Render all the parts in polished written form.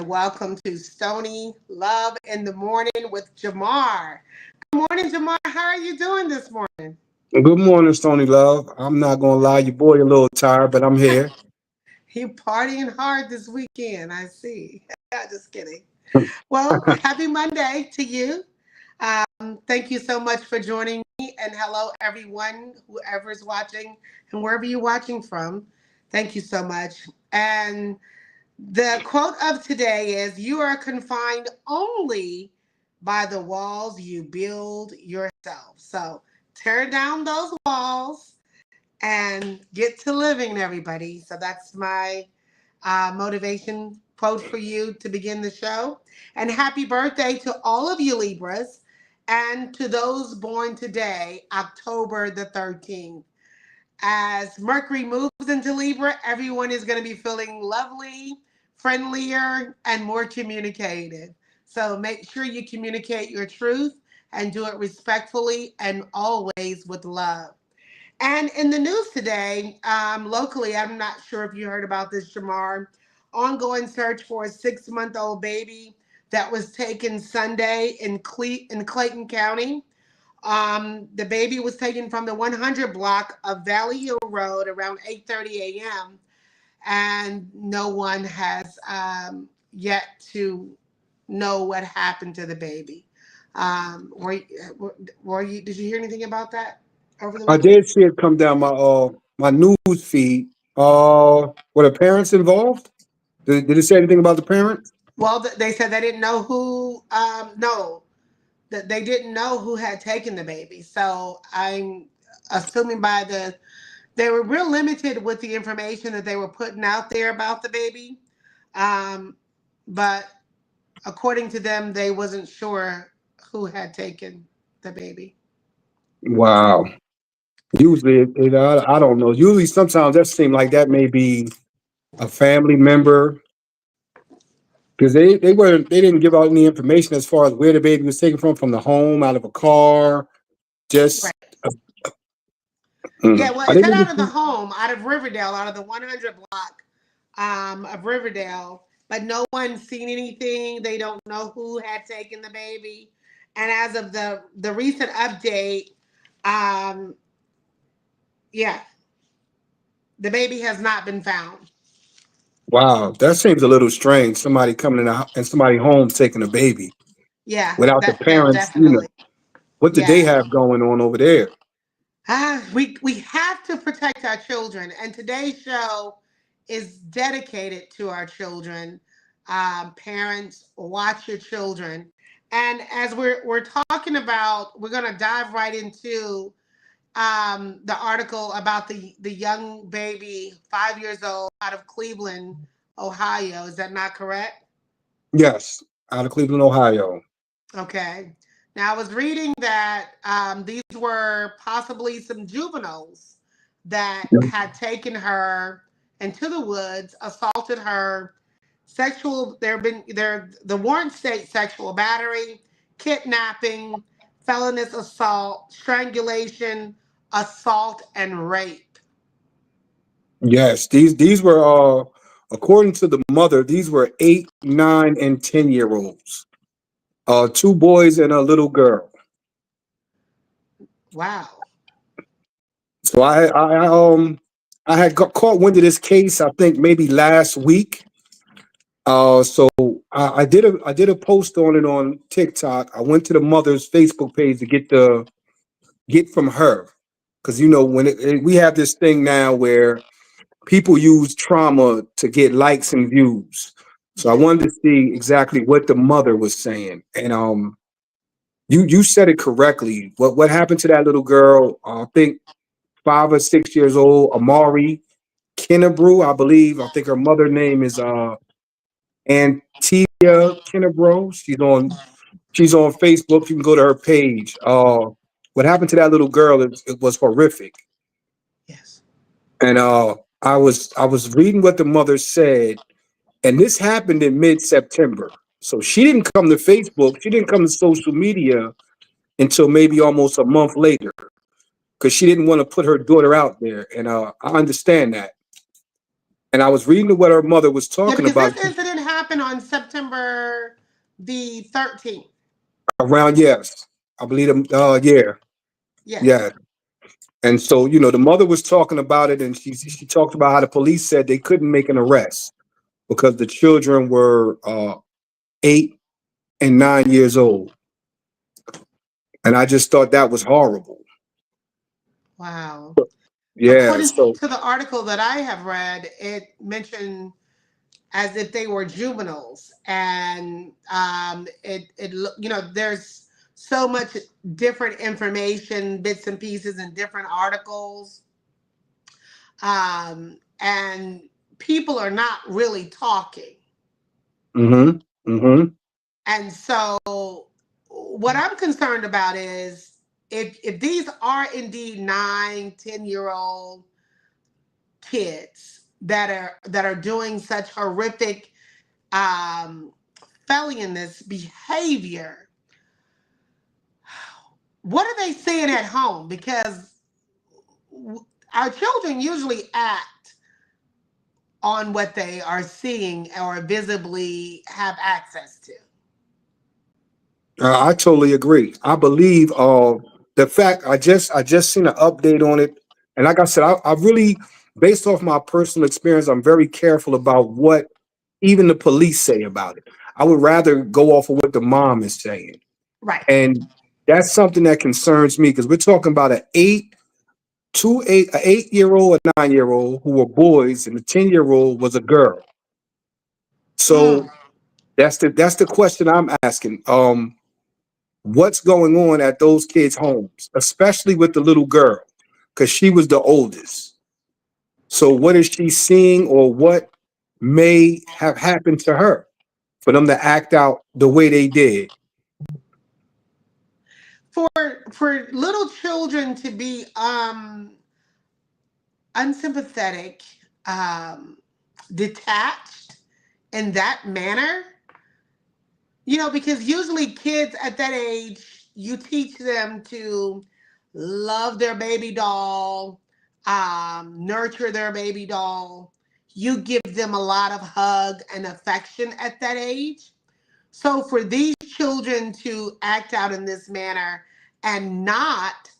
and welcome to Stoney Love in the Morning with Jamar. Good morning, Jamar. How are you doing this morning? Good morning, Stoney Love. I'm not gonna lie, your boy a little tired, but I'm here. You partying hard this weekend, I see. Just kidding. Well, happy Monday to you. Thank you so much for joining me, and hello, everyone, whoever's watching and wherever you're watching from. Thank you so much. And the quote of today is: "You are confined only by the walls you build yourself." So tear down those walls and get to living, everybody. So that's my motivation quote for you to begin the show. And happy birthday to all of you Libras and to those born today, October the 13th. As Mercury moves into Libra, everyone is going to be feeling lovely, friendlier, and more communicative. So make sure you communicate your truth and do it respectfully and always with love. And in the news today, locally, I'm not sure if you heard about this, Jamar. Ongoing search for a 6-month-old baby that was taken Sunday in Clayton County. The baby was taken from the 100 block of Valley Hill Road around 8:30 a.m. and no one has yet to know what happened to the baby. Were you? Did you hear anything about that over the I weekend? did see it come down my news feed. Were the parents involved? Did it say anything about the parents? Well, they said they didn't know who. No, that they didn't know who had taken the baby. So I'm assuming they were real limited with the information that they were putting out there about the baby. Um, but according to them, they wasn't sure who had taken the baby. Wow. Usually, I don't know. Usually, sometimes that seems like that may be a family member because they didn't give out any information as far as where the baby was taken from the home, out of a car, just. Right. Uh, Yeah, well, I it said didn't out of the even. home, out of Riverdale, out of the 100 block of Riverdale, but no one's seen anything. They don't know who had taken the baby. And as of the recent update, um, yeah, the baby has not been found. Wow, that seems a little strange. Somebody coming in somebody home taking a baby Yeah, without the that parents. definitely. What did they Yeah. have going on over there? We have to protect our children, and today's show is dedicated to our children. Parents, watch your children. And as we're talking about, we're gonna dive right into the article about the young baby, 5 years old, out of Cleveland, Ohio. Is that not correct? Yes, out of Cleveland, Ohio. Okay. Now, I was reading that these were possibly some juveniles that had taken her into the woods, assaulted her, the warrant state sexual battery, kidnapping, felonious assault, strangulation, assault, and rape. Yes, these were according to the mother, these were 8, 9, and 10-year olds. Two boys and a little girl. Wow. So I had got caught wind of this case. I think maybe last week. So I did a post on it on TikTok. I went to the mother's Facebook page to get from her because when we have this thing now where people use trauma to get likes and views. So I Yeah. wanted to see exactly what the mother was saying, and you said it correctly. What happened to that little girl? I think 5 or 6 years old, Amari Kennebrew, I believe. I think her mother name is Antia Kennebrew. She's on Facebook. You can go to her page. What happened to that little girl? It was horrific. Yes. And I was reading what the mother said, and this happened in mid-September. So she didn't come to Facebook. She didn't come to social media until maybe almost a month later because she didn't want to put her daughter out there. And I understand that. And I was reading what her mother was Yeah, talking because about. this incident happened on September the 13th. Around, yes, I believe them. Yeah, Yes. yeah. And so, the mother was talking about it, and she talked about how the police said they couldn't make an arrest because the children were 8 and 9 years old, and I just thought that was horrible. Wow. Yeah. According So, to the article that I have read, it mentioned as if they were juveniles, and there's so much different information, bits and pieces, in different articles, and people are not really talking. mm-hmm, mm-hmm, And so, what I'm concerned about is if these are indeed 9, 10 year old kids that are doing such horrific um, felonious behavior, what are they saying at home? Because our children usually act on what they are seeing or visibly have access to. I totally agree. I believe the fact I just seen an update on it, and like I said, I really, based off my personal experience, I'm very careful about what even the police say about it. I would rather go off of what the mom is saying. Right. And that's something that concerns me because we're talking about an 8-year old, a 9-year old who were boys, and a 10-year old was a girl. Mm. So that's the question I'm asking. What's going on at those kids' homes, especially with the little girl, because she was the oldest. So what is she seeing, or what may have happened to her for them to act out the way they did? For for little children to be unsympathetic, um, detached in that manner, because usually kids at that age, you teach them to love their baby doll, nurture their baby doll. You give them a lot of hug and affection at that age. So for these children to act out in this manner and not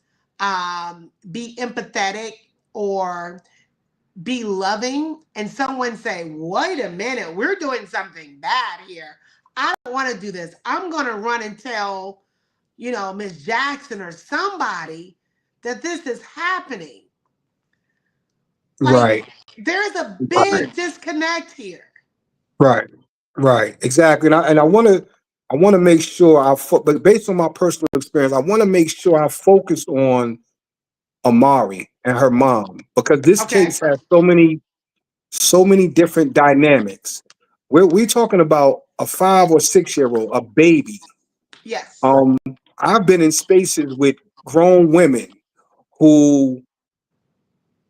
be empathetic or be loving, and someone say, wait a minute, we're doing something bad here. I don't want to do this. I'm going to run and tell, Miss Jackson or somebody that this is happening. Like, Right, there's a right, big disconnect here. right, right, exactly. And I want to make sure but based on my personal experience, I want to make sure I focus on Amari and her mom because this Okay. case has so many different dynamics. We're talking about a 5 or 6 year old, a baby. Yes. Um, I've been in spaces with grown women who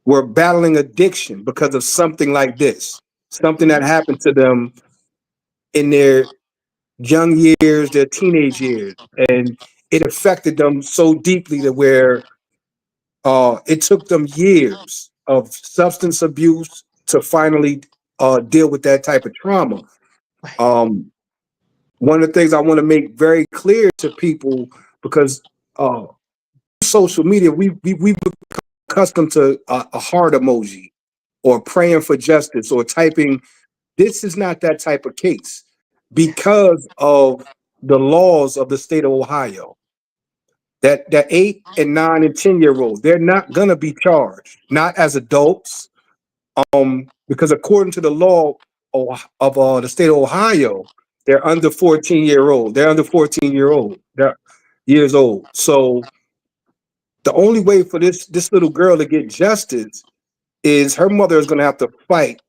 were battling addiction because of something like this, something that Mhm. happened to them in their young years, their teenage years, and it affected them so deeply to where it took them years of substance abuse to finally deal with that type of trauma. Right. Um, One of the things I want to make very clear to people, because uh, social media, we become accustomed to a heart emoji or praying for justice or typing. This is not that type of case Yes. because of the laws of the state of Ohio. That 8 and 9 and 10 year olds, they're not gonna be charged, not as adults, because according to the law of the state of Ohio, they're under 14-year old. They're under 14-year old. They're years old. So the only way for this little girl to get justice is her mother is going to have to fight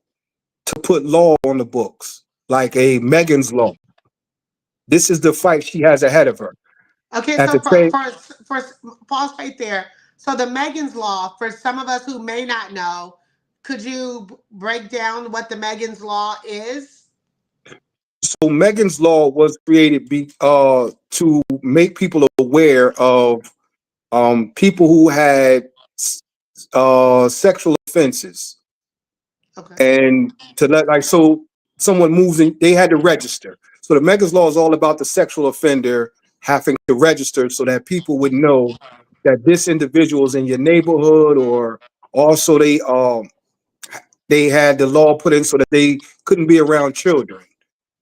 to put law on the books, like a Megan's law. This is the fight she has ahead of her. Okay, At so the same, for pause right there. So the Megan's Law, for some of us who may not know, could you break down what the Megan's Law is? so Megan's law was created to make people aware of people who had sexual offenses, Okay. and to let, like, so someone moves in, they had to register. So the Megas law is all about the sexual offender having to register so that people would know that this individual is in your neighborhood, or also they had the law put in so that they couldn't be around children.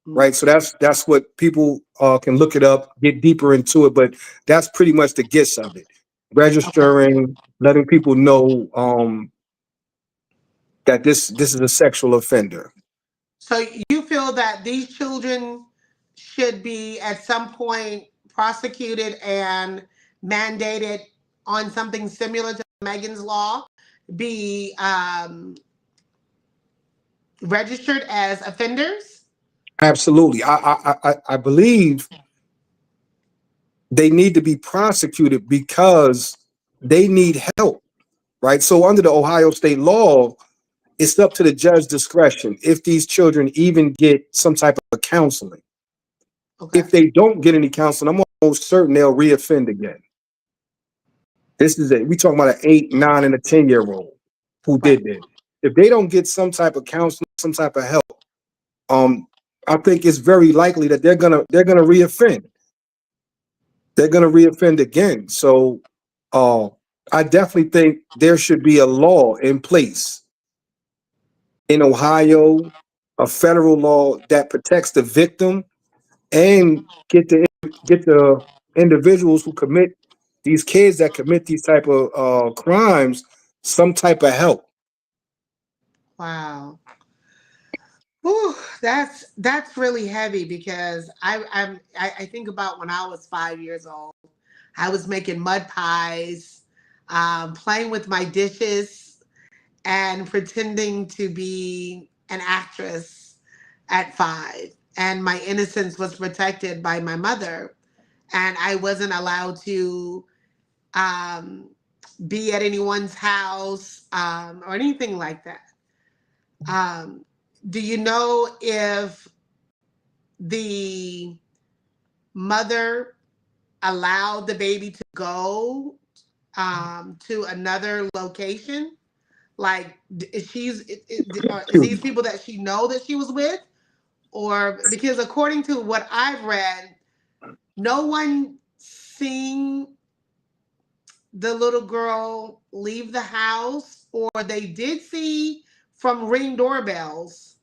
Right. So that's what people can look it up, get deeper into it, but that's pretty much the gist of it. Okay. Registering, letting people know that this is a sexual offender. So you feel that these children should be at some point prosecuted and mandated on something similar to Megan's Law, be registered as offenders? Absolutely. I believe they need to be prosecuted because they need help. Right. So under the Ohio state law, it's up to the judge's discretion if these children even get some type of counseling. Okay. If they don't get any counseling, I'm almost certain they'll reoffend again. This is it. We talking about an 8, 9, and a 10-year-old who Right. did this. If they don't get some type of counseling, some type of help, um, I think it's very likely that they're gonna reoffend. They're gonna reoffend again. So, uh, I definitely think there should be a law in place in Ohio, a federal law that protects the victim and get the individuals who commit these kids that commit these type of crimes some type of help. Wow. Whew, that's really heavy because I think about when I was 5 years old. I was making mud pies, playing with my dishes, and pretending to be an actress at 5. And my innocence was protected by my mother, and I wasn't allowed to um, be at anyone's house or anything like that. Um, do you know if the mother allowed the baby to go to another location? Like, is these people that she know that she was with, or because according to what I've read, no one seen the little girl leave the house, or they did see from ring doorbells,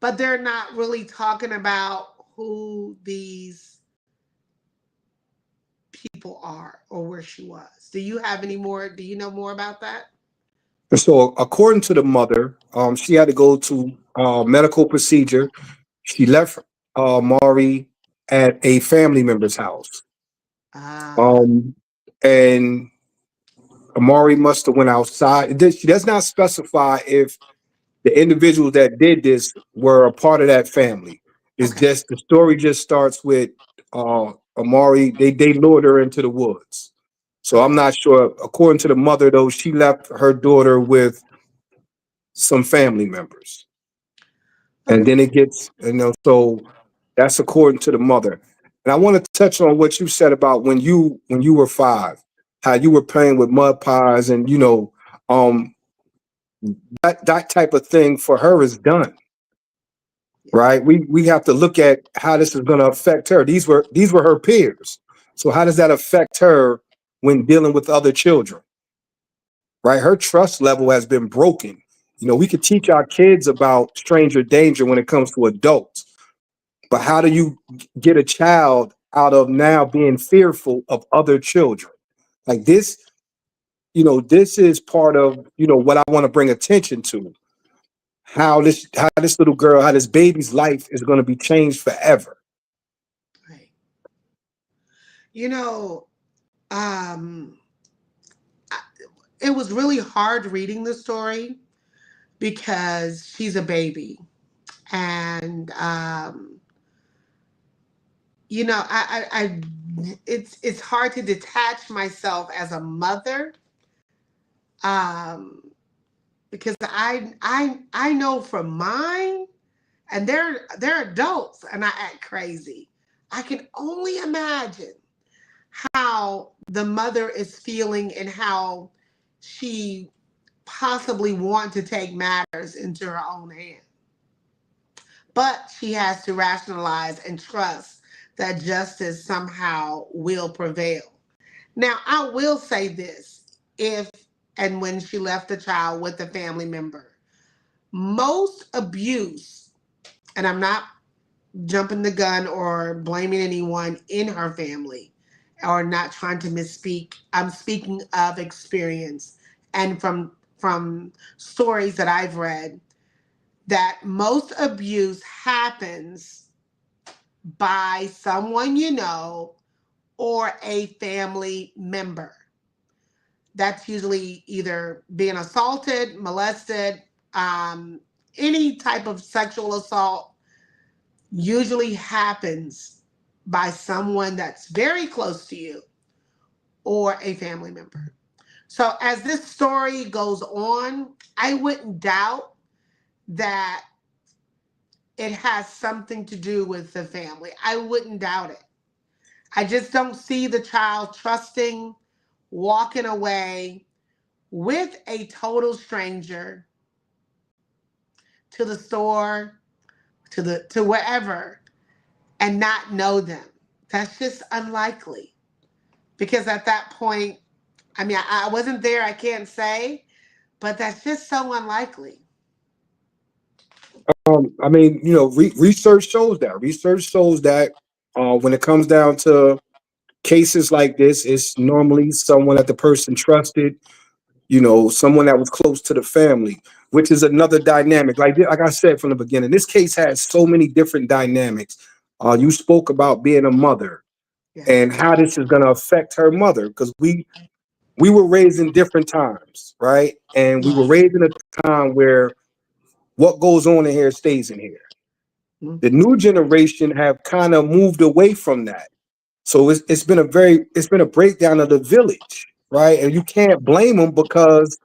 but they're not really talking about who these people are or where she was. Do you have any more? Do you know more about that? So according to the mother, she had to go to medical procedure. She left Maury at a family member's house, Ah, um, and Amari must have went outside. She does not specify if the individuals that did this were a part of that family. It's okay, just the story just starts with Amari. They lured her into the woods. So I'm okay, not sure. According to the mother, though, she left her daughter with some family members, and then okay. it gets So that's according to the mother. And I want to touch on what you said about when you were 5, how you were playing with mud pies, and um, that type of thing for her is done. Yeah. Right? We have to look at how this is going to affect her. These were her peers. So how does that affect her when dealing with other children? Right? Her trust level has been broken. We could teach our kids about stranger danger when it comes to adults, but how do you get a child out of now being fearful of other children? Like this is part of what I want to bring attention to. How this little girl, how this baby's life is going to be changed forever. Right. You know, um, I, it was really hard reading the story because she's a baby, and it's hard to detach myself as a mother, um, because I know from mine, and they're adults, and I act crazy. I can only imagine how the mother is feeling and how she possibly want to take matters into her own hand. but she has to rationalize and trust that justice somehow will prevail. Now, I will say this, if and when she left the child with a family member, most abuse, and I'm not jumping the gun or blaming anyone in her family or not trying to misspeak. I'm speaking of experience and from stories that I've read that most abuse happens by someone you know or a family member. That's usually either being assaulted, molested, any type of sexual assault usually happens by someone that's very close to you or a family member. So as this story goes on, I wouldn't doubt that it has something to do with the family. I wouldn't doubt it. I just don't see the child trusting, walking away with a total stranger to the store, to wherever, and not know them. That's just unlikely. Because at that point, I mean, I wasn't there, I can't say, but that's just so unlikely. I mean, research shows that. Research shows that when it comes down to cases like this, it's normally someone that the person trusted, someone that was close to the family, which is another dynamic. Like I said from the beginning, this case has so many different dynamics. You spoke about being a mother Yes. and how this is going to affect her mother, because we were raised in different times, right? And we were raised in a time where what goes on in here stays in here. The new generation have kind of moved away from that. So it's been a breakdown of the village, right? And you can't blame them, because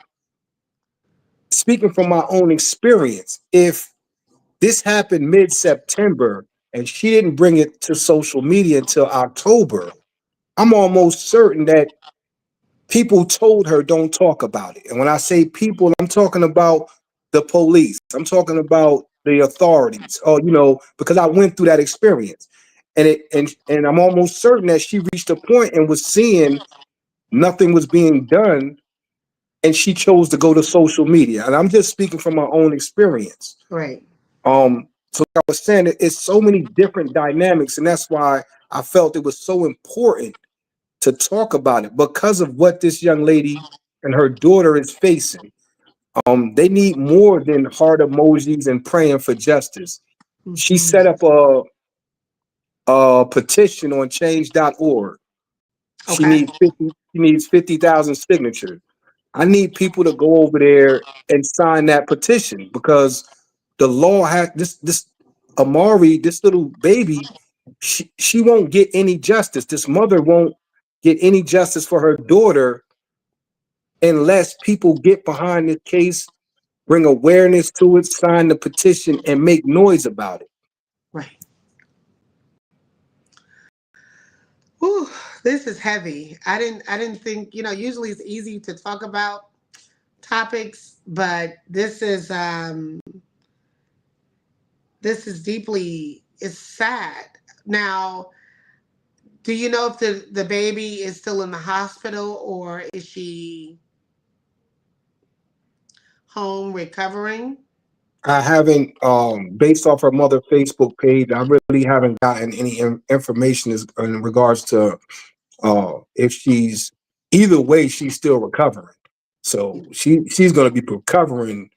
speaking from my own experience, if this happened mid-September and she didn't bring it to social media until October, I'm almost certain that people told her don't talk about it. And when I say people, I'm talking about the police. I'm talking about the authorities. Oh, because I went through that experience. And I'm almost certain that she reached a point and was seeing nothing was being done, and she chose to go to social media. And I'm just speaking from my own experience. Right. So like I was saying, it's so many different dynamics, and that's why I felt it was so important to talk about it, because of what this young lady and her daughter is facing. They need more than heart emojis and praying for justice. She Mm-hmm. set up a petition on change.org. She Okay. needs 50,000 signatures. I need people to go over there and sign that petition, because the law has this Amari, this little baby, she won't get any justice. This mother won't get any justice for her daughter unless people get behind this case, bring awareness to it, sign the petition, and make noise about it. Right. Whew, this is heavy. I didn't think, usually it's easy to talk about topics, but this is deeply, it's sad. Now, do you know if the baby is still in the hospital or is she home recovering? I haven't, based off her mother Facebook page, I really haven't gotten any information in regards to if she's, either way, she's still recovering. So she's going to be recovering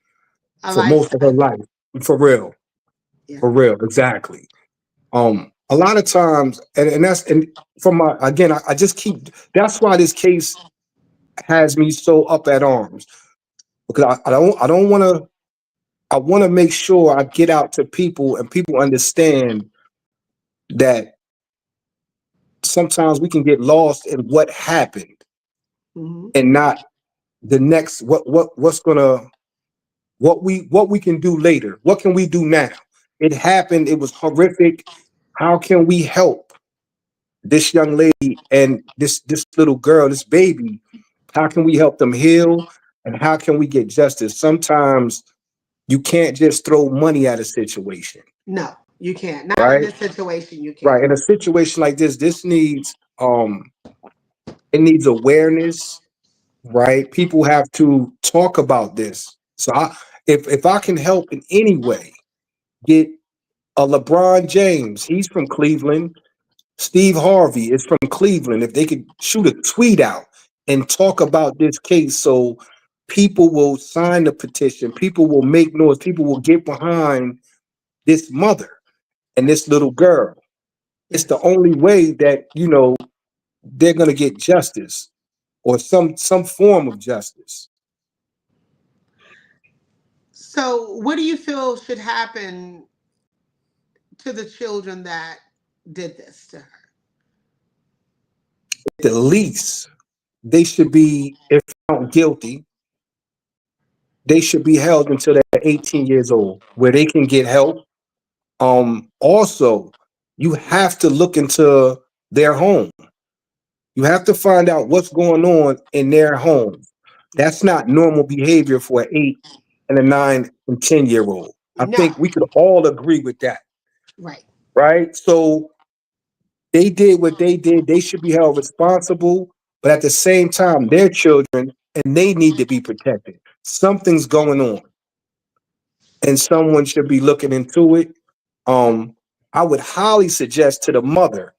A for most of her lifetime. life, for real, Yeah. for real, exactly. A lot of times, and from my, again, I just keep. That's why this case has me so up at arms, because I don't want to. I want to make sure I get out to people and people understand that sometimes we can get lost in what happened Hmm. and not the next what we can do later. What can we do now? It happened. It was horrific. How can we help this young lady and this little girl, this baby? How can we help them heal? And how can we get justice? Sometimes you can't just throw money at a situation. No, you can't. Not in right? this situation. You Right. can't. In a situation like this needs it needs awareness, right? People have to talk about this. So if I can help in any way, get a LeBron James, he's from Cleveland. Steve Harvey is from Cleveland. If they could shoot a tweet out and talk about this case, so people will sign the petition, people will make noise, people will get behind this mother and this little girl. It's the Yes. only way that, they're going to get justice, or some form of justice. So, what do you feel should happen to the children that did this to her? At the least, they should be, if found guilty, they should be held until they're 18 years old, where they can get help. Also, you have to look into their home. You have to find out what's going on in their home. That's not normal behavior for an 8 and a 9 and 10 year old. I No. think we could all agree with that, Right. right? So they did what they did. They should be held responsible, but at the same time, they're children and they need to be protected. Something's going on, and someone should be looking into it. Um, I would highly suggest to the mother,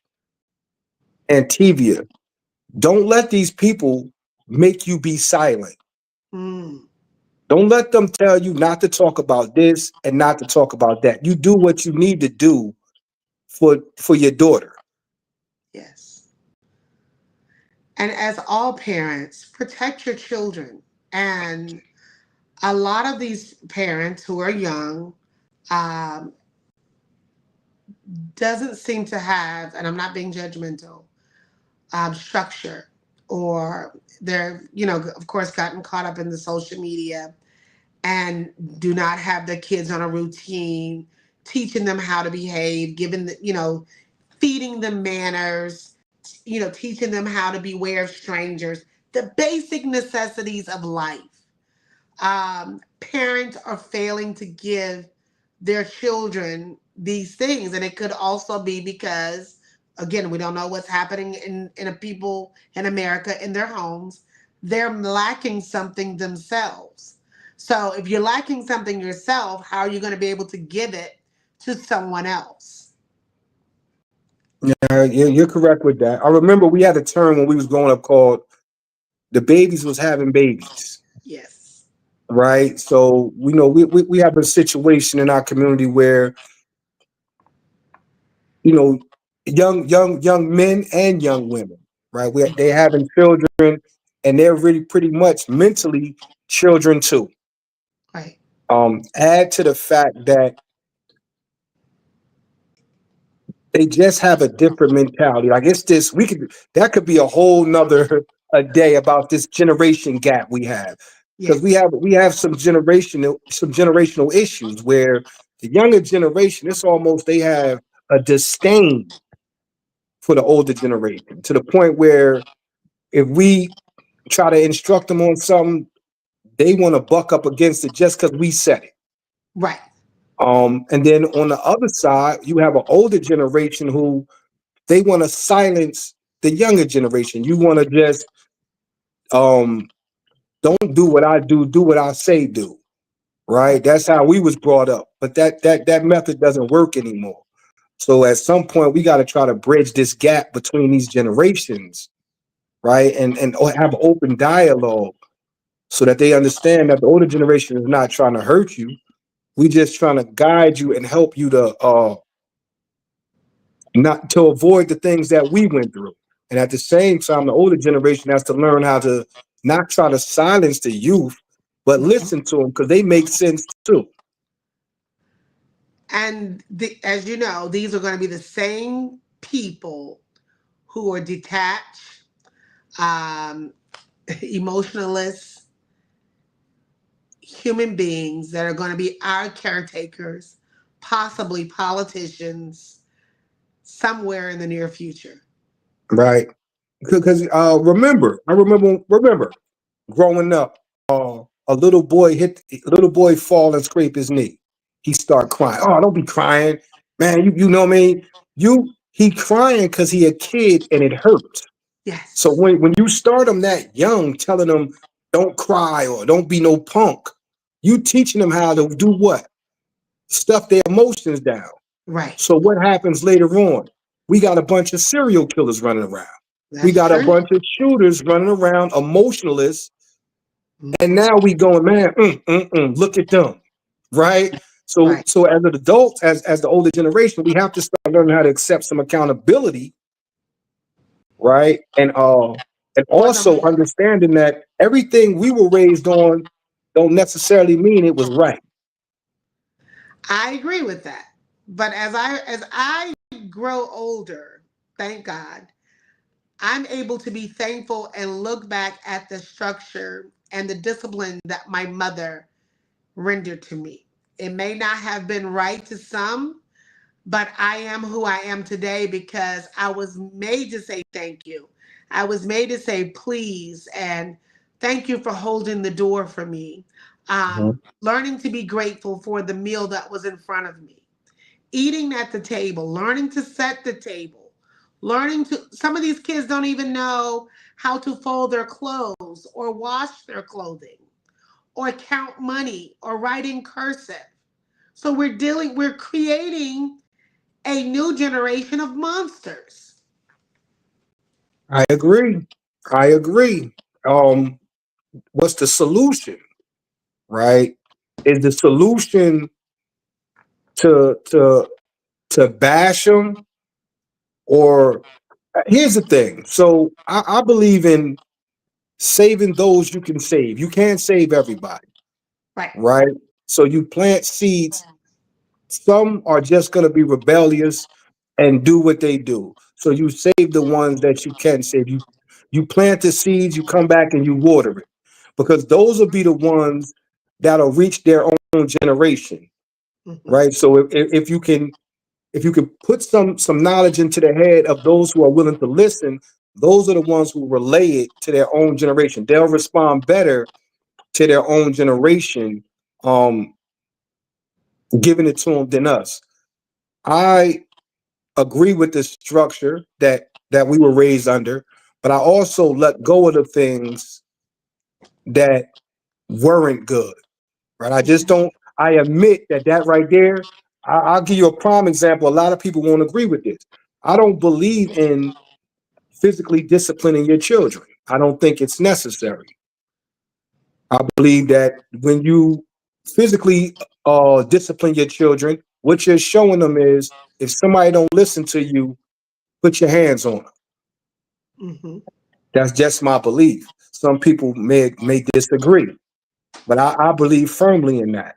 Antivia, don't let these people make you be silent. Mm, Don't let them tell you not to talk about this and not to talk about that. You do what you need to do for your daughter. yes. And as all parents, protect your children. And a lot of these parents who are young um, doesn't seem to have, and I'm not being judgmental, structure, or they're, of course, gotten caught up in the social media and do not have their kids on a routine, teaching them how to behave, giving the, feeding them manners, teaching them how to beware of strangers, the basic necessities of life. Parents are failing to give their children these things, and it could also be because, again, we don't know what's happening in a people in America in their homes. They're lacking something themselves. So if you're lacking something yourself, how are you going to be able to give it to someone else? You're correct with that. I remember we had a term when we was growing up called the babies was having babies, Yes. right? So we know we have a situation in our community where, you know, young men and young women, right? They having children, and they're really pretty much mentally children too. Right. Add to the fact that they just have a different mentality. Like it's this, that could be a whole nother a day about this generation gap we have. Because we Yes. have some generational issues where the younger generation, it's almost they have a disdain for the older generation, to the point where if we try to instruct them on something, they want to buck up against it just because we said it. Right. And then on the other side, you have an older generation who they want to silence the younger generation. You want to just um, don't do what I do, do what I say do. Right? Right. That's how we was brought up. But that method doesn't work anymore. So at some point, we got to try to bridge this gap between these generations, right? And have open dialogue so that they understand that the older generation is not trying to hurt you. We just trying to guide you and help you to not to avoid the things that we went through. And at the same time, the older generation has to learn how to not try to silence the youth, but Mhm. listen to them because they make sense too. And as you know, these are going to be the same people who are detached, um, emotionless human beings that are going to be our caretakers, possibly politicians, somewhere in the near future. Right? Because remember growing up, a little boy fall and scrape his knee. he start crying. Oh, don't be crying, man. You know me. He crying because he a kid and it hurts. So Yes. when you start them that young, telling them don't cry or don't be no punk, you teaching them how to do what? Stuff their emotions down. Right. So what happens later on? We got a bunch of serial killers running around. We That's got a true. bunch of shooters running around, emotionalists, and Mhm. now we going, man, look at them, right? So Right. so as an adult, as the older generation, we have to start learning how to accept some accountability, right? And For them. also understanding that everything we were raised on don't necessarily mean it was right. I agree with that. But as I grow older, thank God, I'm able to be thankful and look back at the structure and the discipline that my mother rendered to me. It may not have been right to some, but I am who I am today because I was made to say thank you. I was made to say please and thank you for holding the door for me. Mhm. Learning to be grateful for the meal that was in front of me, eating at the table, learning to set the table, learning to, some of these kids don't even know how to fold their clothes or wash their clothing or count money or write in cursive. So we're creating a new generation of monsters. I agree. I agree. What's the solution, right? Is the solution to bash them, or here's the thing. So I believe in saving those you can save. You can't save everybody, Right. right? So you plant seeds. Some are just going to be rebellious and do what they do. So you save the ones that you can save. You plant the seeds, you come back and you water it, because those will be the ones that'll reach their own generation, Hmm. right? So if you can put some knowledge into the head of those who are willing to listen, those are the ones who relay it to their own generation. They'll respond better to their own generation, um, giving it to them than us. I agree with the structure that we were raised under, but I also let go of the things that weren't good. Right? I just don't. I admit that right there. I'll give you a prime example. A lot of people won't agree with this. I don't believe in physically disciplining your children. I don't think it's necessary. I believe that when you physically discipline your children, what you're showing them is, if somebody don't listen to you, put your hands on them. Hmm. That's just my belief. Some people may disagree, but I believe firmly in that.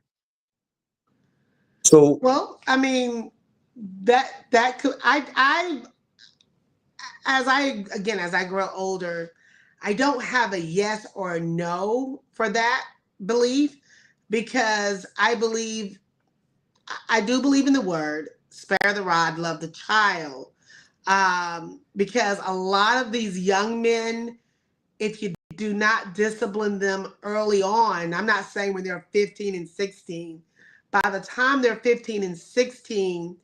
So Well, I mean, that could I as I again as I grow older, I don't have a yes or a no for that belief because I do believe in the word spare the rod, love the child. Because a lot of these young men, if you do not discipline them early on, I'm not saying when they're 15 and 16, by the time they're 15 and 16,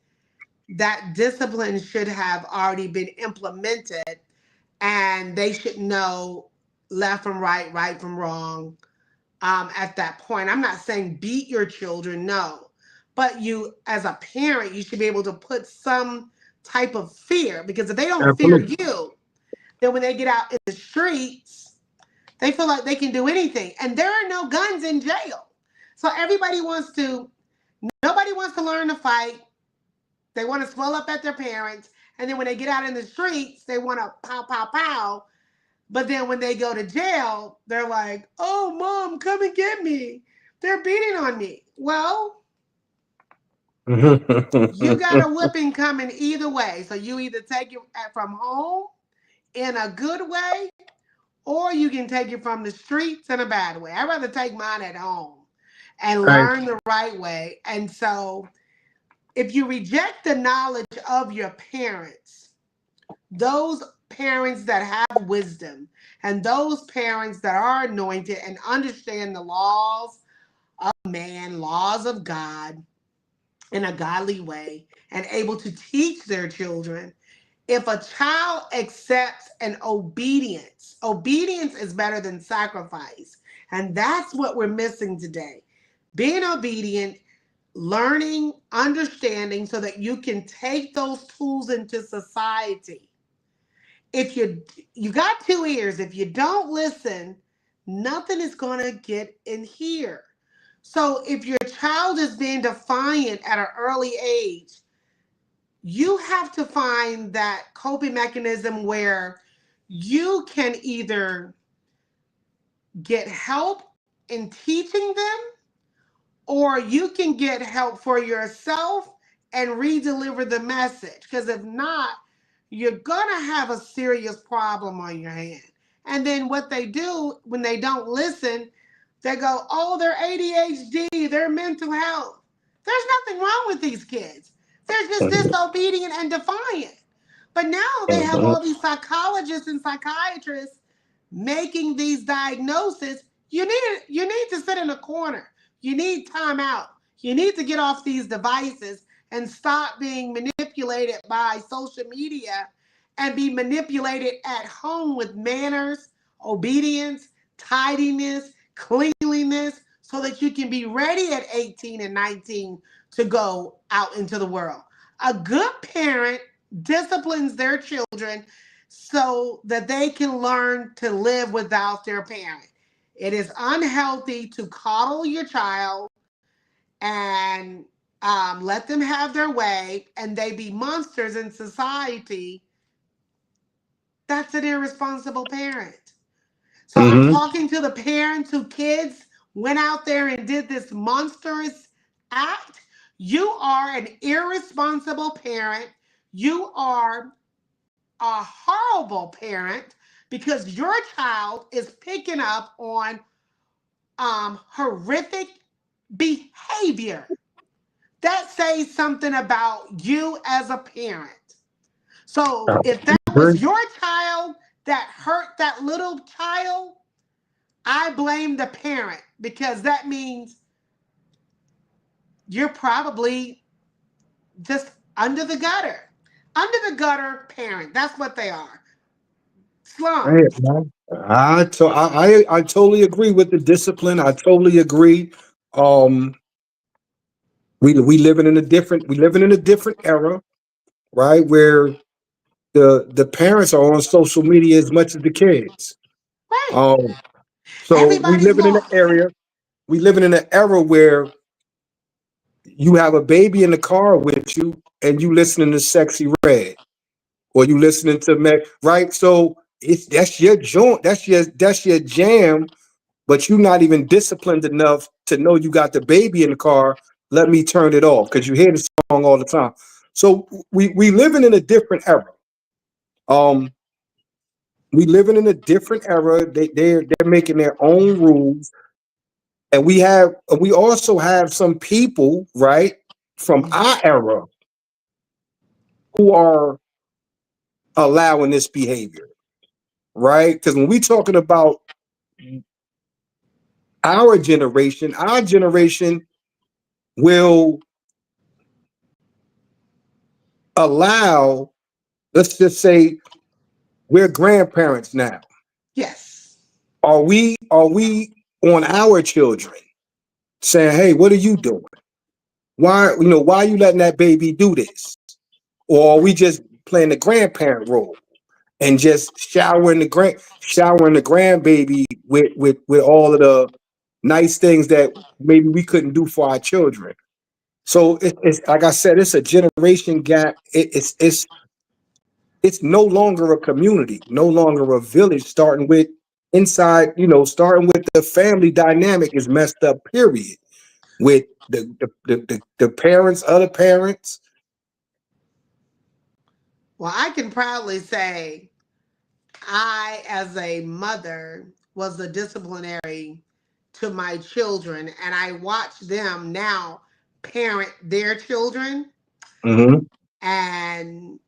that discipline should have already been implemented and they should know left from right, right from wrong, at that point. I'm not saying beat your children, no. But you, as a parent, you should be able to put some type of fear because if they don't fear absolutely. you, then when they get out in the streets, they feel like they can do anything. And there are no guns in jail. So nobody wants to learn to fight. They want to swell up at their parents. And then when they get out in the streets, they want to pow, pow, pow. But then when they go to jail, they're like, oh, mom, come and get me. They're beating on me. Well, you got a whipping coming either way. So you either take it from home in a good way, or you can take it from the streets in a bad way. I'd rather take mine at home and Right. learn the right way. And so if you reject the knowledge of your parents, those parents that have wisdom and those parents that are anointed and understand the laws of man, laws of God, in a godly way and able to teach their children. If a child accepts an obedience, obedience is better than sacrifice. And that's what we're missing today. Being obedient, learning, understanding so that you can take those tools into society. If you got two ears, if you don't listen, nothing is going to get in here. So if your child is being defiant at an early age, you have to find that coping mechanism where you can either get help in teaching them, or you can get help for yourself and re-deliver the message. Because if not, you're gonna have a serious problem on your hand. And then what they do when they don't listen, they go, oh, they're ADHD, they're mental health. There's nothing wrong with these kids. They're just disobedient and defiant. But now they have Mhm. all these psychologists and psychiatrists making these diagnoses. You need to sit in a corner. You need time out. You need to get off these devices and stop being manipulated by social media and be manipulated at home with manners, obedience, tidiness, cleanliness, so that you can be ready at 18 and 19 to go out into the world. A good parent disciplines their children so that they can learn to live without their parent. It is unhealthy to coddle your child and let them have their way and they be monsters in society. That's an irresponsible parent. So I'm Mhm. talking to the parents who kids went out there and did this monstrous act. You are an irresponsible parent. You are a horrible parent because your child is picking up on horrific behavior. That says something about you as a parent. I So if that was agree. your child that hurt that little child, I blame the parent because that means you're probably just under the gutter. Under the gutter parent. That's what they are. Hey, Slums. man. I totally agree with the discipline. I totally agree. Um, we living in a different era, right? Where the parents are on social media as much as the kids. Right. Um, so Everybody's lost. we living in an era where you have a baby in the car with you and you listening to Sexy Red or you listening to Meg, right? So it's that's your joint, that's your jam, but you're not even disciplined enough to know you got the baby in the car. Let me turn it off because you hear the song all the time. So we living in a different era. Um, we living in a different era. They're making their own rules, and we also have some people right from our era who are allowing this behavior, right? Because when we talking about our generation will allow, let's just say we're grandparents now. Yes. Are we on our children saying, hey, what are you doing? Why are you letting that baby do this? Or are we just playing the grandparent role and just showering the grandbaby with all of the nice things that maybe we couldn't do for our children? So it's like I said, it's a generation gap. It's no longer a community, no longer a village. Starting with the family dynamic is messed up. Period. With the parents, other parents. Well, I can proudly say I, as a mother, was the disciplinary to my children, and I watch them now parent their children. Hmm. And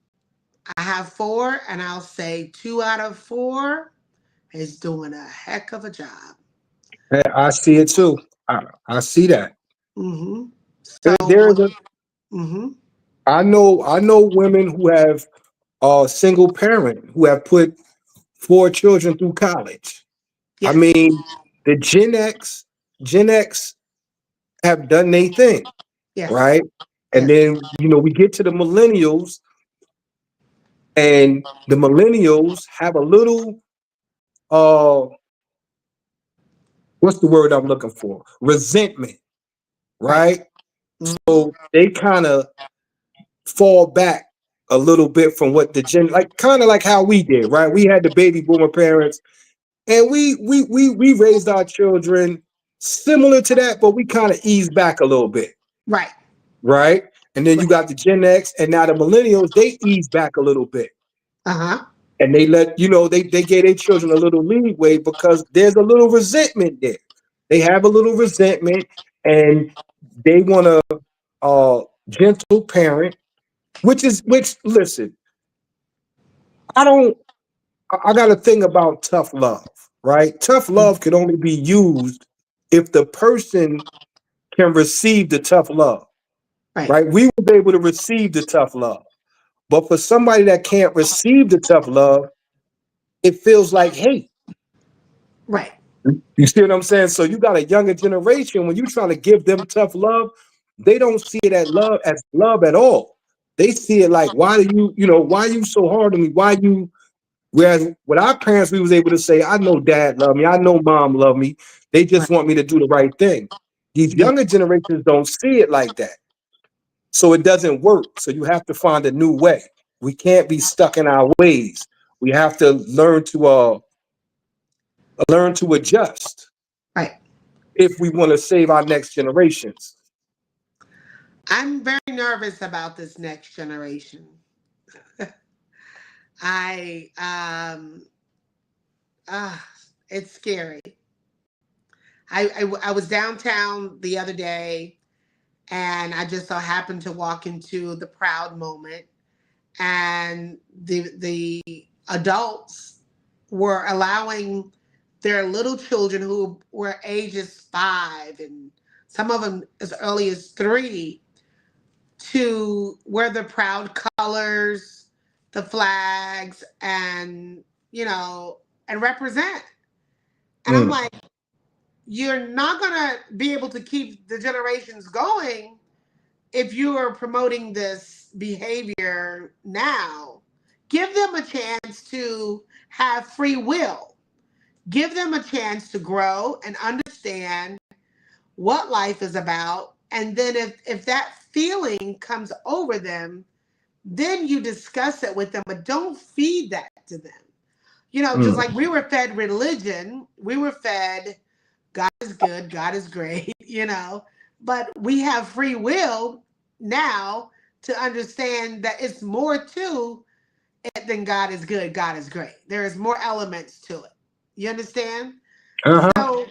I have four, and I'll say two out of four is doing a heck of a job. I see it too. I see that. Hmm. There, So, there is a what? Mm-hmm. I know women who have single parent who have put four children through college. I Yes. mean, the Gen X have done their thing, Yes. right? And Yes. then we get to the millennials, and the millennials have a little uh what's the word I'm looking for? Resentment, Right. right? Mm-hmm. So they kind of fall back a little bit from what the like kind of like how we did, right? We had the baby boomer parents, and we raised our children similar to that, but we kind of eased back a little bit, Right. right? And then you Right. got the Gen X, and now the millennials, they ease back a little bit. Uh-huh. And they they gave their children a little leeway because there's a little resentment there. They have a little resentment, and they want a gentle parent, which listen, I don't I got a thing about tough love, right? Tough love can only be used if the person can receive the tough love, Right. right? We will be able to receive the tough love. But for somebody that can't receive the tough love, it feels like hate. Right. You see what I'm saying? So you got a younger generation, when you trying to give them tough love, they don't see it as love at all. They see it like, why do why are you so hard on me? Why you Whereas with our parents, we was able to say, I know dad love me, I know mom love me. They Right. just want me to do the right thing. These Yeah. younger generations don't see it like that. So it doesn't work. So you have to find a new way. We can't be stuck in our ways. We have to learn to adjust Right. if we want to save our next generations. I'm very nervous about this next generation. I uh it's scary. I was downtown the other day, and I just so happened to walk into the proud moment, and the adults were allowing their little children who were ages 5 and some of them as early as 3 to wear the proud colors, the flags, and and represent. And I'm Mm, like, you're not gonna be able to keep the generations going if you are promoting this behavior now. Give them a chance to have free will. Give them a chance to grow and understand what life is about. And then if that feeling comes over them, then you discuss it with them, but don't feed that to them. Just mm, like we were fed religion, we were fed God is good, God is great, but we have free will now to understand that it's more to it than God is good, God is great. There is more elements to it. You understand? uh-huh. So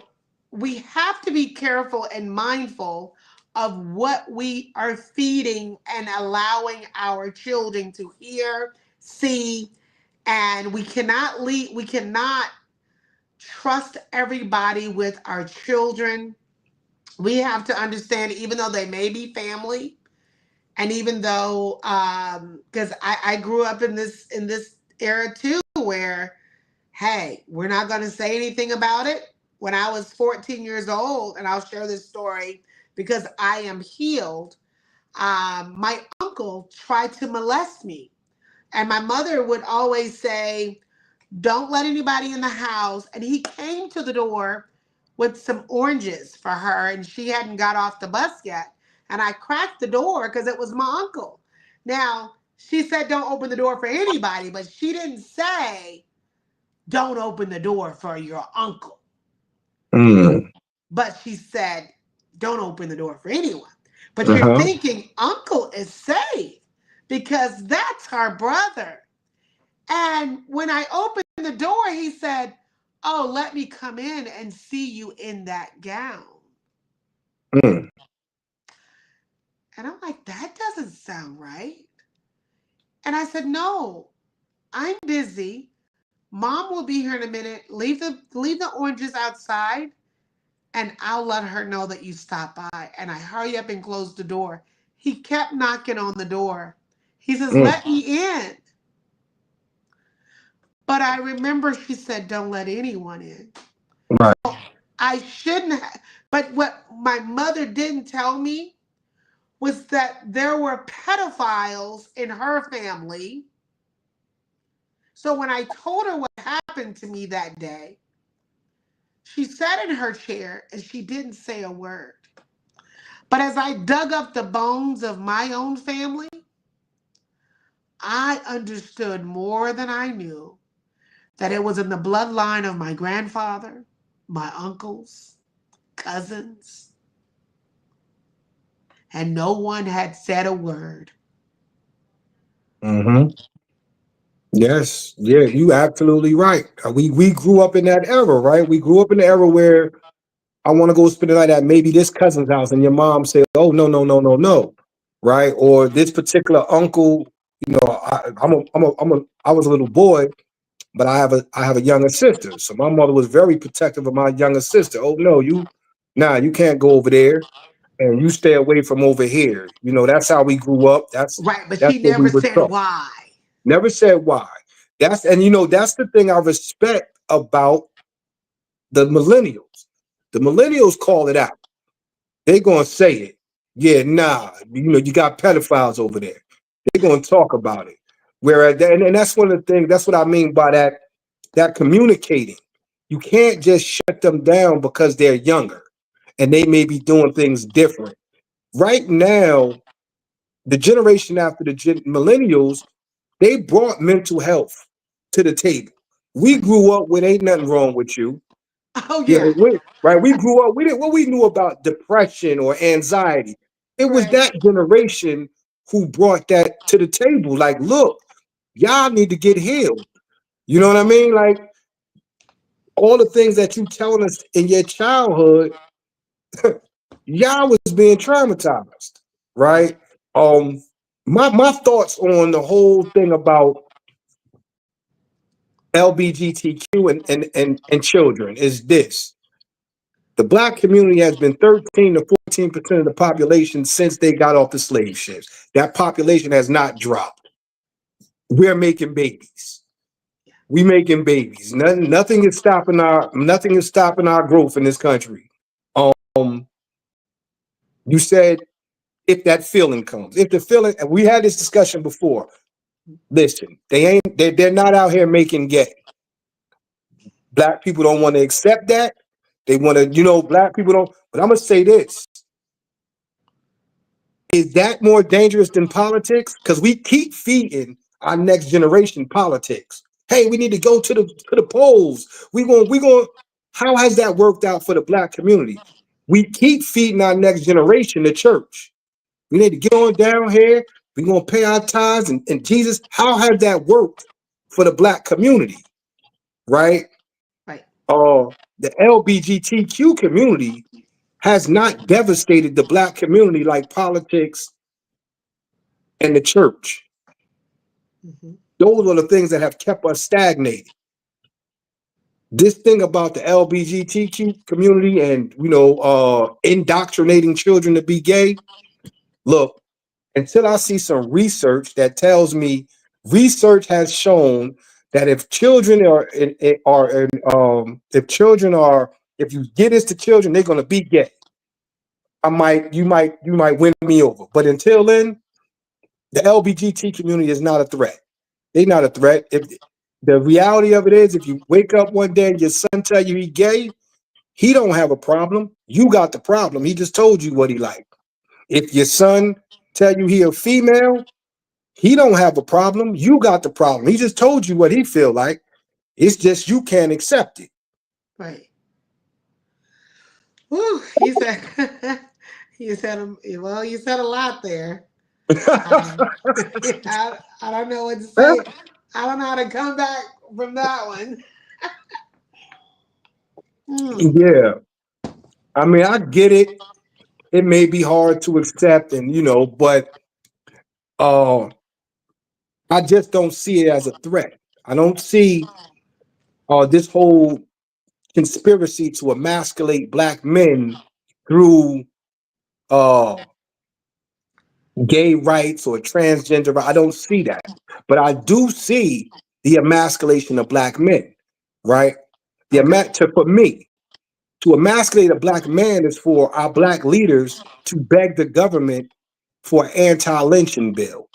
we have to be careful and mindful of what we are feeding and allowing our children to hear, see, and we cannot trust everybody with our children. We have to understand, even though they may be family, and even though because I grew up in this era too, where hey, we're not going to say anything about it. When I was 14 years old, and I'll share this story because I am healed, my uncle tried to molest me. And my mother would always say, don't let anybody in the house. And he came to the door with some oranges for her, and she hadn't got off the bus yet. And I cracked the door because it was my uncle. Now, she said, don't open the door for anybody, but she didn't say, don't open the door for your uncle. Mm, But she said, don't open the door for anyone. But you're uh-huh. thinking, uncle is safe because that's her brother. And when I opened the door, he said, oh, let me come in and see you in that gown. Mm, And I'm like, that doesn't sound right. And I said, no, I'm busy. Mom will be here in a minute. Leave the oranges outside, and I'll let her know that you stopped by. And I hurry up and close the door. he kept knocking on the door. He says, Mm, "Let me in." But I remember she said, "Don't let anyone in." right. I shouldn't have. But what my mother didn't tell me was that there were pedophiles in her family. So when I told her what happened to me that day, she sat in her chair and she didn't say a word. But as I dug up the bones of my own family, I understood more than I knew that it was in the bloodline of my grandfather, my uncles, cousins, and no one had said a word. Hmm. Yes, yeah, you absolutely right. We grew up in that era, right? We grew up in the era where I want to go spend the night at maybe this cousin's house, and your mom said, "Oh no, no, no, no, no," right? Or this particular uncle. You know, I was a little boy, but I have a younger sister, so my mother was very protective of my younger sister. Oh no, you can't go over there, and you stay away from over here. You know, that's how we grew up. Right, but That's she what we never were said taught. why. Never said why. That's the thing I respect about the millennials. The millennials call it out. They gonna say it. Yeah, nah. You got pedophiles over there. They gonna talk about it. Whereas, and that's one of the things. That's what I mean by that communicating. You can't just shut them down because they're younger and they may be doing things different. Right now, the generation after the millennials, they brought mental health to the table. We Right. grew up with ain't nothing wrong with you. Oh You know, yeah. right? We grew up. We didn't. What we knew about depression or anxiety. It was Right. that generation who brought that to the table. Like, look, y'all need to get healed. You know what I mean? Like all the things that you telling us in your childhood, y'all was being traumatized, right? Um, my thoughts on the whole thing about LBGTQ and children is this. The black community has been 13 to 14% of the population since they got off the slave ships. That population has not dropped. We're making babies. We making babies. Nothing is stopping our growth in this country. Um, you said if that feeling comes, if the feeling, and we had this discussion before. Listen, they're not out here making gay. Black people don't want to accept that. They want to, black people don't. But I'm gonna say this: is that more dangerous than politics? Because we keep feeding our next generation politics. Hey, we need to go to the polls. We going. How has that worked out for the black community? We keep feeding our next generation the church. We need to get on down here. We're gonna pay our tithes and Jesus. How has that worked for the black community? Right? Right. The LBGTQ community has not devastated the black community like politics and the church. Hmm. Those are the things that have kept us stagnated. This thing about the LGBTQ community and indoctrinating children to be gay. Look, until I see some research that tells me research has shown that if children if you get this to children, they're gonna be gay. You might win me over. But until then, the LGBT community is not a threat. They're not a threat. If the reality of it is, if you wake up one day and your son tell you he gay, he don't have a problem. You got the problem. He just told you what he like. If your son tell you he a female, he don't have a problem. You got the problem. He just told you what he feel like. It's just you can't accept it. Right. Woo, he said, he said, well, you said a lot there. I don't know what to say. I don't know how to come back from that one. Mm. Yeah. I mean, I get it. It may be hard to accept but uh I just don't see it as a threat. I don't see this whole conspiracy to emasculate black men through uh gay rights or transgender. I don't see that, but I do see the emasculation of black men, right? Okay. For me, to emasculate a black man is for our black leaders to beg the government for an anti-lynching bill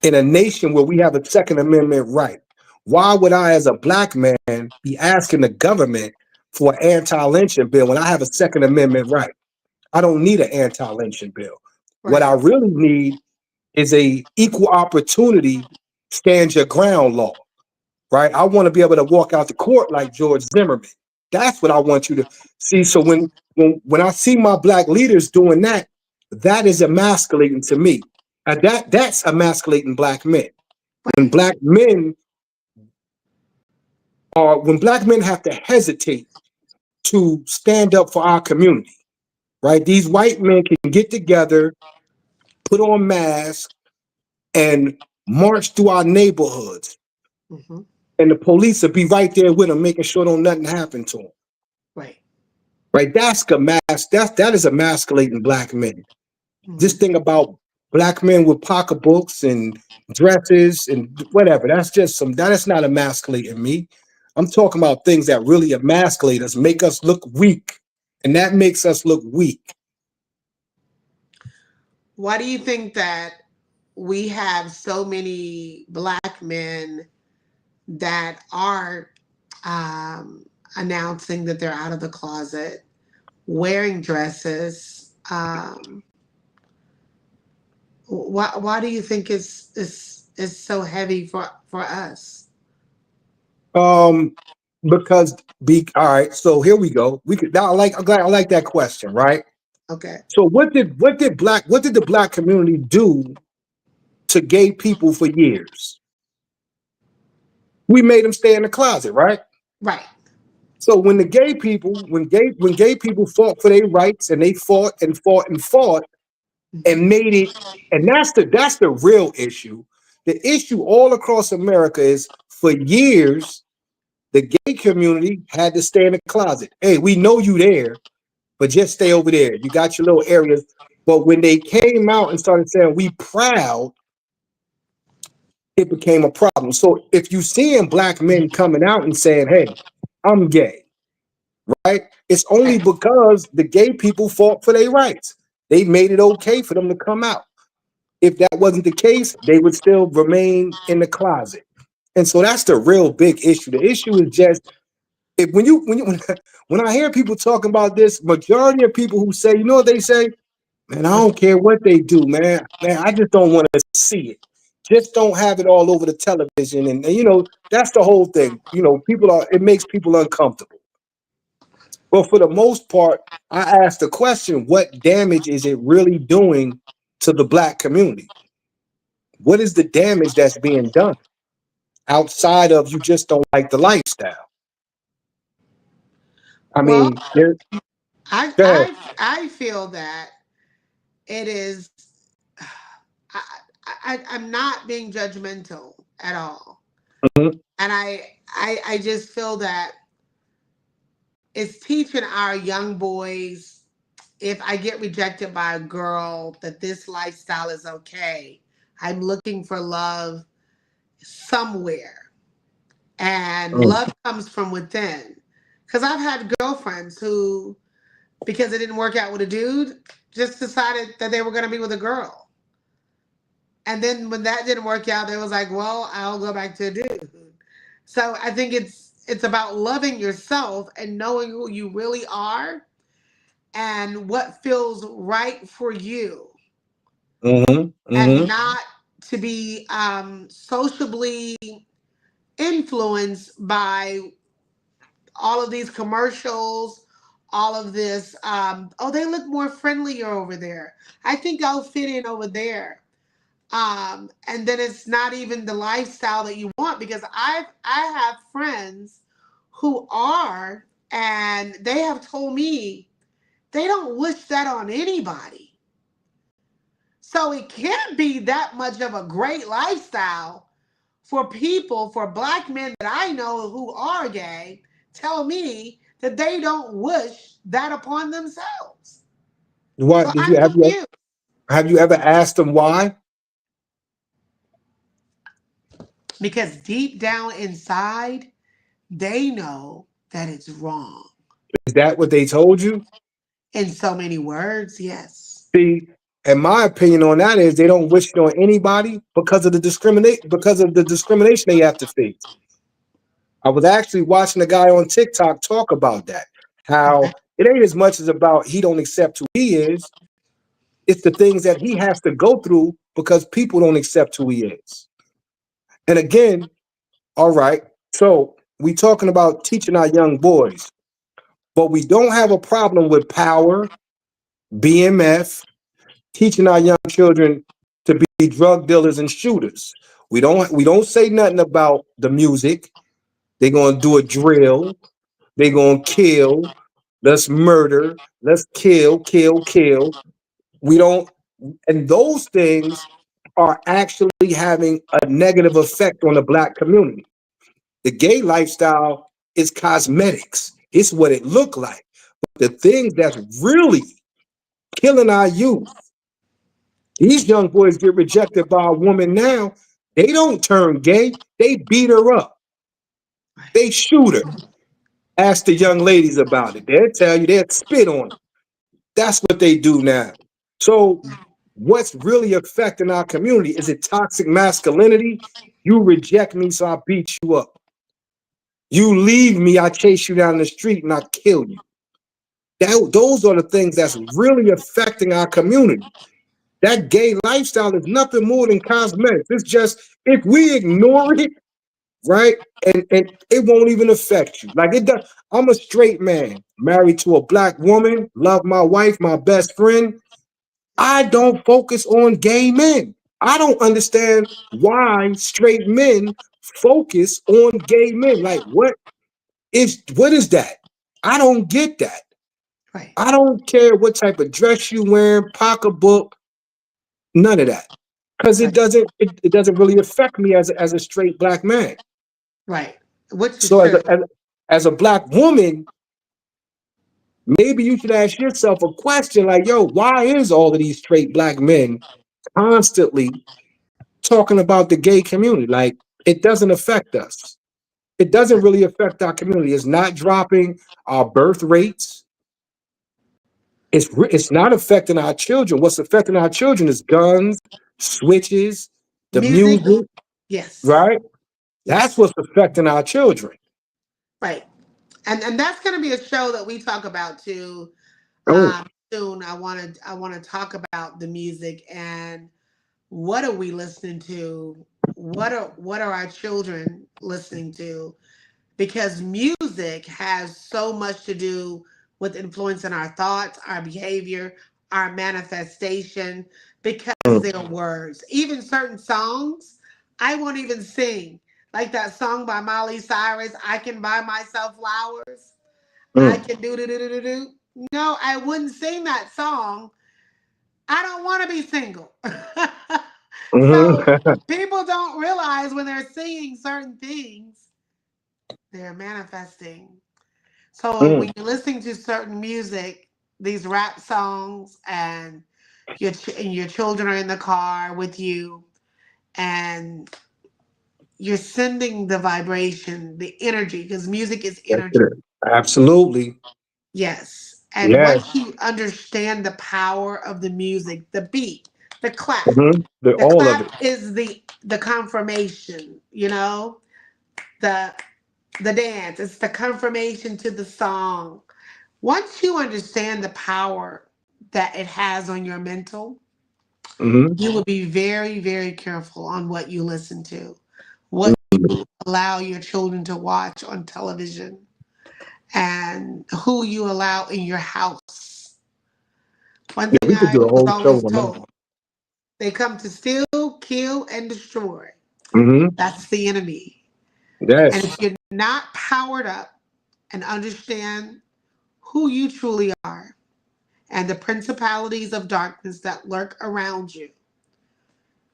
in a nation where we have a Second Amendment right. Why would I, as a black man, be asking the government for an anti-lynching bill when I have a Second Amendment right? I don't need an anti-lynching bill. What I Right. really need is a equal opportunity stand your ground law, right? I want to be able to walk out the court like George Zimmerman. That's what I want you to see. So when I see my black leaders doing that, that is emasculating to me. And that's emasculating black men. When Right. black men when black men have to hesitate to stand up for our community, right? These white men can get together, put on masks, and march through our neighborhoods, Hmm. and the police will be right there with them, making sure don't nothing happen to them. Right. Right? That is emasculating black men. This Hmm. thing about black men with pocketbooks and dresses and whatever, that is not emasculating me. I'm talking about things that really emasculate us, make us look weak. And that makes us look weak. Why do you think that we have so many black men that are um, announcing that they're out of the closet, wearing dresses? Why do you think it's so heavy for us? Um, because be all right, so here we go. We could now I like that question, right? Okay. So what did the black community do to gay people for years? We made them stay in the closet, right? Right. So when gay people fought for their rights and they fought and fought and fought Hmm. and made it, and that's the real issue. The issue all across America is for years the gay community had to stay in the closet. Hey, we know you there, but just stay over there. You got your little areas. But when they came out and started saying we proud, it became a problem. So if you seeing black men coming out and saying, "Hey, I'm gay," right? It's only Right. because the gay people fought for their rights. They made it okay for them to come out. If that wasn't the case, they would still remain in the closet. And so that's the real big issue. The issue is just if when I hear people talking about this, majority of people who say, you know what they say, man, I don't care what they do, man. Man, I just don't want to see it. Just don't have it all over the television. And that's the whole thing. It makes people uncomfortable. But for the most part, I ask the question, what damage is it really doing to the black community? What is the damage that's being done outside of you just don't like the lifestyle? I Well, mean, there, I go ahead. I I feel that it is. I, I'm not being judgmental at all, Mhm. and I just feel that it's teaching our young boys, if I get rejected by a girl, that this lifestyle is okay. I'm looking for love somewhere, and Mm. love comes from within. Because I've had girlfriends who, because it didn't work out with a dude, just decided that they were going to be with a girl. And then when that didn't work out, they was like, well, I'll go back to a dude. So I think it's about loving yourself and knowing who you really are and what feels right for you, Mhm. and Mhm. not to be sociably influenced by all of these commercials, all of this. Oh, they look more friendlier over there. I think I'll fit in over there. And then it's not even the lifestyle that you want, because I have friends who are, and they have told me they don't wish that on anybody. So it can't be that much of a great lifestyle for people, for black men that I know who are gay, tell me that they don't wish that upon themselves. So What did you I'm have you confused. Have you ever asked them why? Because deep down inside, they know that it's wrong. Is that what they told you? In so many words, yes. See, and my opinion on that is they don't wish it on anybody because of the discrimination they have to face. I was actually watching a guy on TikTok talk about that. How Okay. it ain't as much as about he don't accept who he is. It's the things that he has to go through because people don't accept who he is. And again, all right, so we talking about teaching our young boys, but we don't have a problem with power, BMF, teaching our young children to be drug dealers and shooters. We don't say nothing about the music. They're gonna do a drill. They're gonna kill. Let's murder. Let's kill, kill, kill. We don't, and those things are actually having a negative effect on the black community. The gay lifestyle is cosmetics. It's what it looked like. But the things that's really killing our youth, these young boys get rejected by a woman now. They don't turn gay. They beat her up. They shoot her. Ask the young ladies about it. They'll tell you, they'll spit on her. That's what they do now. So, what's really affecting our community? Is it toxic masculinity? You reject me, so I beat you up. You leave me, I chase you down the street and I kill you. Those are the things that's really affecting our community. That gay lifestyle is nothing more than cosmetics. It's just if we ignore it, right, and it won't even affect you. Like it does. I'm a straight man, married to a black woman, love my wife, my best friend. I don't focus on gay men. I don't understand why straight men focus on gay men. Like what is that? I don't get that. Right. I don't care what type of dress you wearing, pocketbook, none of that. Because it Right. doesn't really affect me as a straight black man. Right. Which is So true. as a black woman, maybe you should ask yourself a question like, yo, why is all of these straight black men constantly talking about the gay community? Like, it doesn't affect us. It doesn't really affect our community. It's not dropping our birth rates. It's not affecting our children. What's affecting our children is guns, switches, the Music, music, yes. right? That's Yes. what's affecting our children. Right. And that's going to be a show that we talk about too. Oh, Soon I want to talk about the music and what are we listening to? What are our children listening to? Because music has so much to do with influencing our thoughts, our behavior, our manifestation, because mm, they're words. Even certain songs, I won't even sing. Like that song by Miley Cyrus, I Can Buy Myself Flowers. I mm, can do do do do do do. No, I wouldn't sing that song. I don't want to be single. So mhm, people don't realize when they're singing certain things, they're manifesting. So when mm. you're listening to certain music, these rap songs, and your children are in the car with you, and you're sending the vibration, the energy, because music is That's energy. it. Absolutely. Yes. And Yes. once you understand the power of the music, the beat, the clap. The All of clap it. is the confirmation, the the dance. It's the confirmation to the song. Once you understand the power that it has on your mental, Hmm. you will be very, very careful on what you listen to, what you allow your children to watch on television, and who you allow in your house. One Yeah, thing we could I do a was whole show always on that. told, they come to steal, kill, and destroy. Hmm. That's the enemy. And Yes. if you're not powered up and understand who you truly are and the principalities of darkness that lurk around you,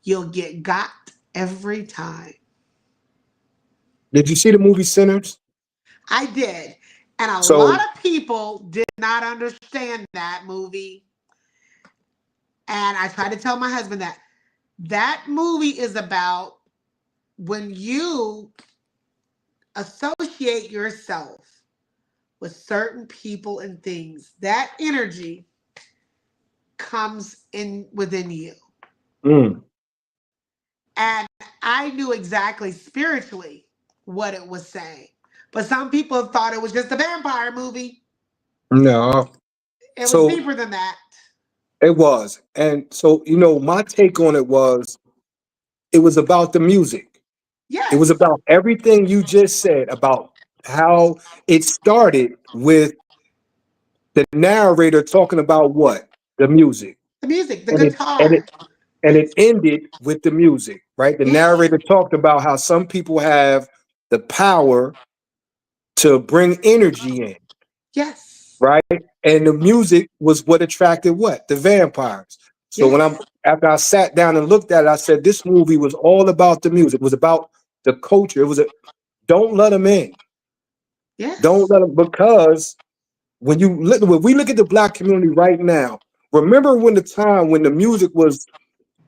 you'll get got every time. Did you see the movie Sinners? I did. And a So, lot of people did not understand that movie. And I try to tell my husband that that movie is about when you associate yourself with certain people and things, that energy comes in within you. Mm. And I knew exactly spiritually what it was saying. But some people thought it was just a vampire movie. No. It was So deeper than that. it was. And so, my take on it was about the music. It was Yes. about everything you just said about how it started with the narrator talking about what? The music. The music, the And it and guitar. it and it ended with the music, right? The Yes. narrator talked about how some people have the power to bring energy in, Yes. right? And the music was what attracted what? The vampires. So Yes. after I sat down and looked at it, I said this movie was all about the music. It was about the culture. It was a don't let them in. Don't Yes. let them because when we look at the black community right now, remember when the time when the music was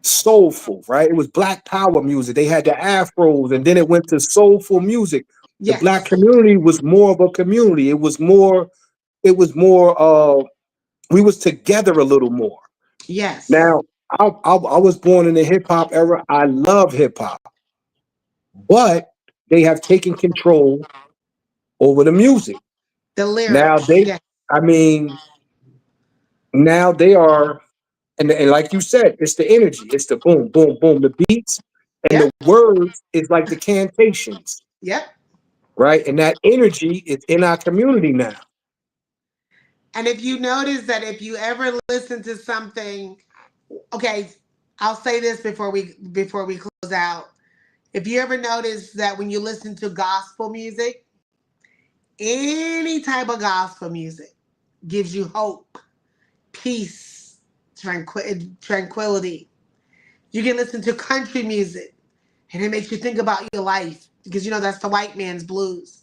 soulful, right? It was black power music. They had the afros, and then it went to soulful music. The black Yes. community was more of a community. It was more we was together a little more. Yes. Now, I was born in the hip hop era. I love hip hop, but they have taken control over the music. The Now lyrics. they, Yes. I mean, now they are, and like you said, it's the energy, it's the boom, boom, boom, the beats, and the Yep. words is like the cantations, Yep. right? And that energy is in our community now. And if you notice that if you ever listen to something, okay, I'll say this before we close out. If you ever notice that when you listen to gospel music, any type of gospel music gives you hope, peace, tranquility. You can listen to country music and it makes you think about your life because that's the white man's blues.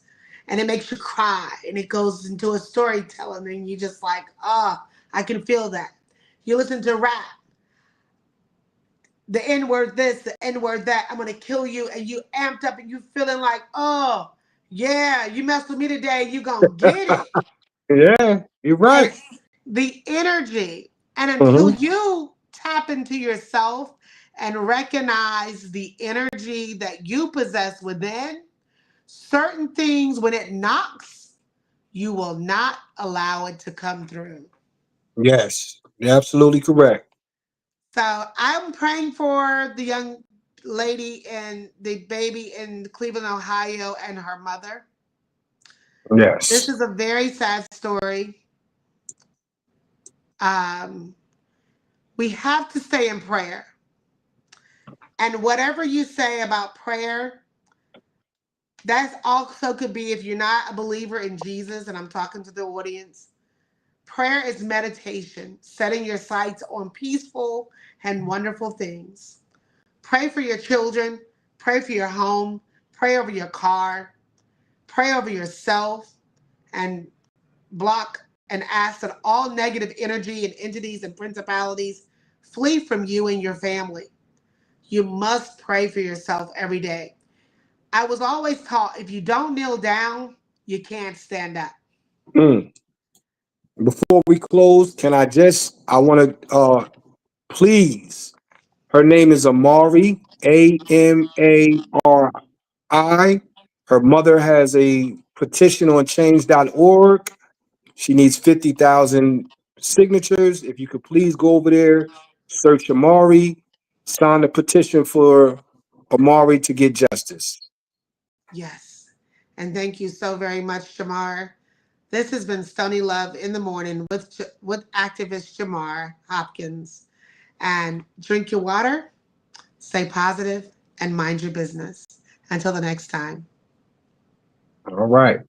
And it makes you cry and it goes into a storytelling and you just like, I can feel that. You listen to rap, the N word this, the N word that, I'm gonna kill you, and you amped up and you feeling like, oh, yeah, you mess with me today, you gonna get it. Yeah, you're And right. the energy. And until Hmm. you tap into yourself and recognize the energy that you possess within, certain things, when it knocks, you will not allow it to come through. Yes, you're absolutely correct. So I'm praying for the young lady and the baby in Cleveland, Ohio, and her mother. This Yes, is a very sad story. Um, we have to stay in prayer. And whatever you say about prayer, that's also could be if you're not a believer in Jesus, and I'm talking to the audience. Prayer is meditation, setting your sights on peaceful and wonderful things. Pray for your children, pray for your home, pray over your car, pray over yourself, and block and ask that all negative energy and entities and principalities flee from you and your family. You must pray for yourself every day. I was always taught if you don't kneel down, you can't stand up. Mm. Before we close, I want to please. Her name is Amari, Amari. Her mother has a petition on change.org. She needs 50,000 signatures. If you could please go over there, search Amari, sign the petition for Amari to get justice. Yes. And thank you so very much, Jamar. This has been Stony Love in the Morning with activist Jamar Hopkins. And drink your water, stay positive, and mind your business. Until the next time. All right.